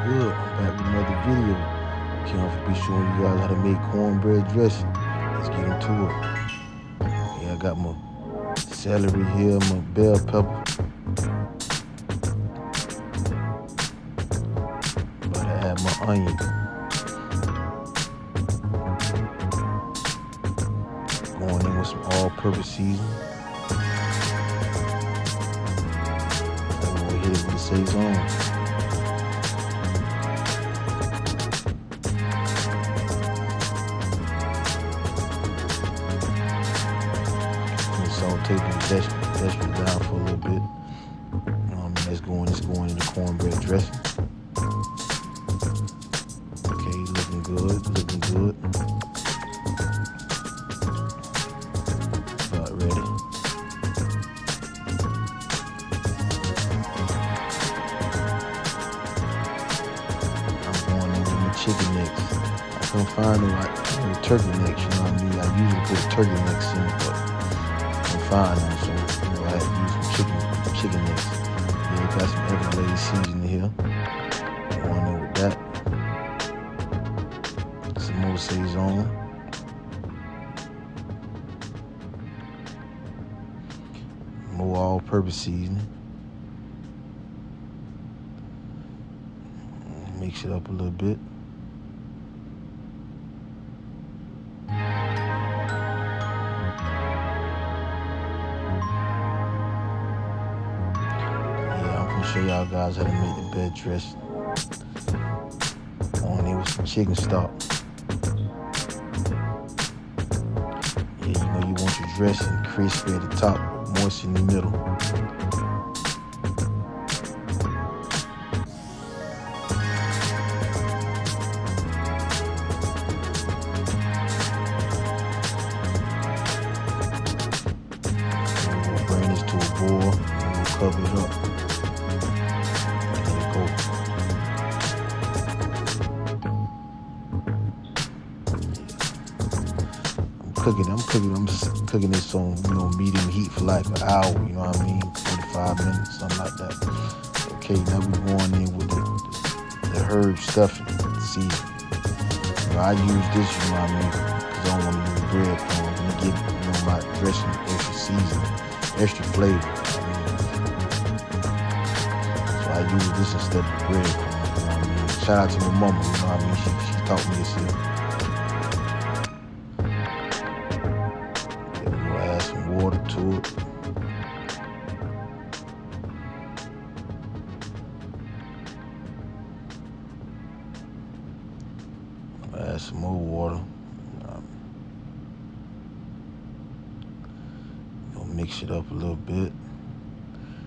good? I'm back with another video. Can't be showing you guys how to make cornbread dressing. Let's get into it. Yeah, I got my celery here, my bell pepper. About to add my onion. Going in with some all-purpose seasoning. I'm gonna hit it with the Saison. Saute the vegetables down for a little bit. Let's go in the cornbread dressing. Okay, looking good. About ready. I'm going in with my chicken necks. I couldn't find the turkey necks, you know what I mean? I usually put turkey necks in, but fine, so I had to use some chicken necks. Yeah, got some everyday seasoning here. Going in with that. Some more Saison. More all-purpose seasoning. Mix it up a little bit. Show y'all guys how to make the bed dressing. On there with some chicken stock. Yeah, you know you want your dressing crispy at the top, moist in the middle. We'll bring this to a boil and we'll cover it up. I'm cooking this on medium heat for like an hour, you know what I mean? 45 minutes, something like that. Okay, now we're going in with the herb stuffing seasoning. I use this, you know what I mean? Because I don't want to use breadcrumbs and get my dressing extra seasoning, extra flavor. So I use this instead of breadcrumbs, you know what I mean? Shout out to my mama, you know what I mean? She taught me this here. Water to it. Add some more water. Mix it up a little bit.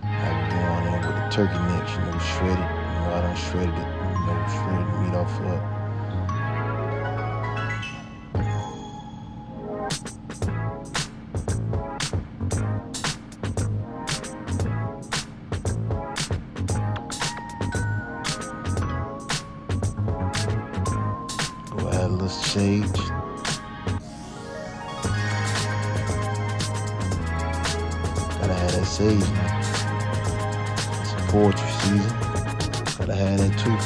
Now we're going in with the turkey necks, shredded. I done shredded it, shredded the meat off of it. Add a little sage. Gotta have that sage now. Some poultry season. Gotta have that too.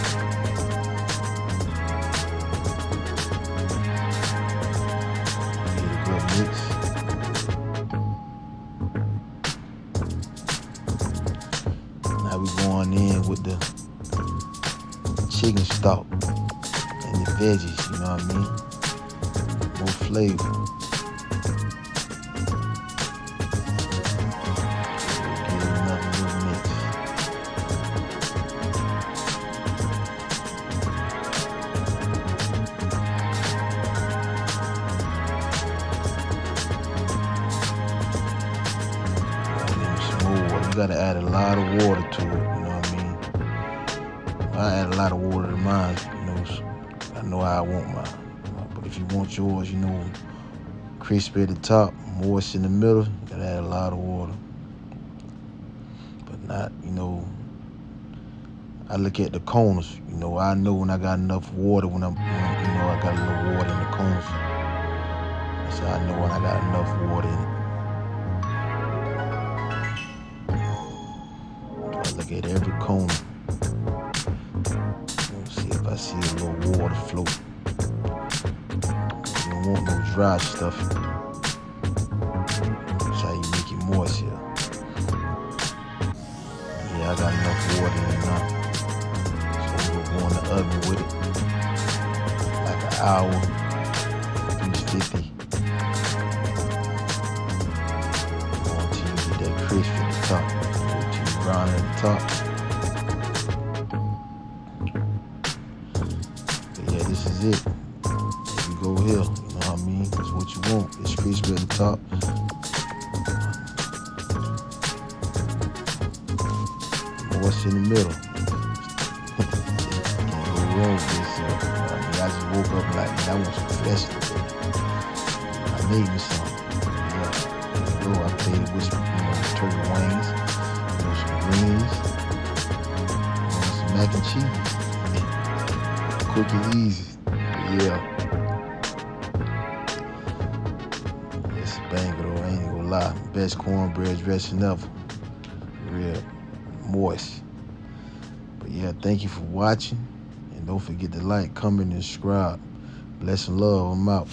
Get a good mix. Now we're going in with the chicken stock. The veggies, you know what I mean? More flavor. Get another little mix. Some more water. You gotta add a lot of water to it, you know what I mean? I add a lot of water to mine, I know how I want mine. But if you want yours, crispy at the top, moist in the middle, you gotta add a lot of water. But not, I look at the corners. I know when I got enough water when I got a little water in the corners. So I know when I got enough water in it. I look at every corner. gotta see a little water float. You don't want no dry stuff. That's how you make it moist here. Yeah, I got enough water in now. So we'll go in the oven with it. Like an hour, 350. Until you get that crisp at the top. Until you brown at the top. But yeah, this is it. There you go here. You know what I mean? That's what you want. It's crispy at the top. What's in the middle? Can't go wrong with this. I just woke up like, man, I want some vegetables. I made me some. Yeah. I played with some, turkey wings, some greens, some mac and cheese. Quick and easy. Yeah. It's a banger though, I ain't gonna lie. Best cornbread dressing ever. Real. Moist. But yeah, thank you for watching. And don't forget to like, comment, and subscribe. Bless and love. I'm out.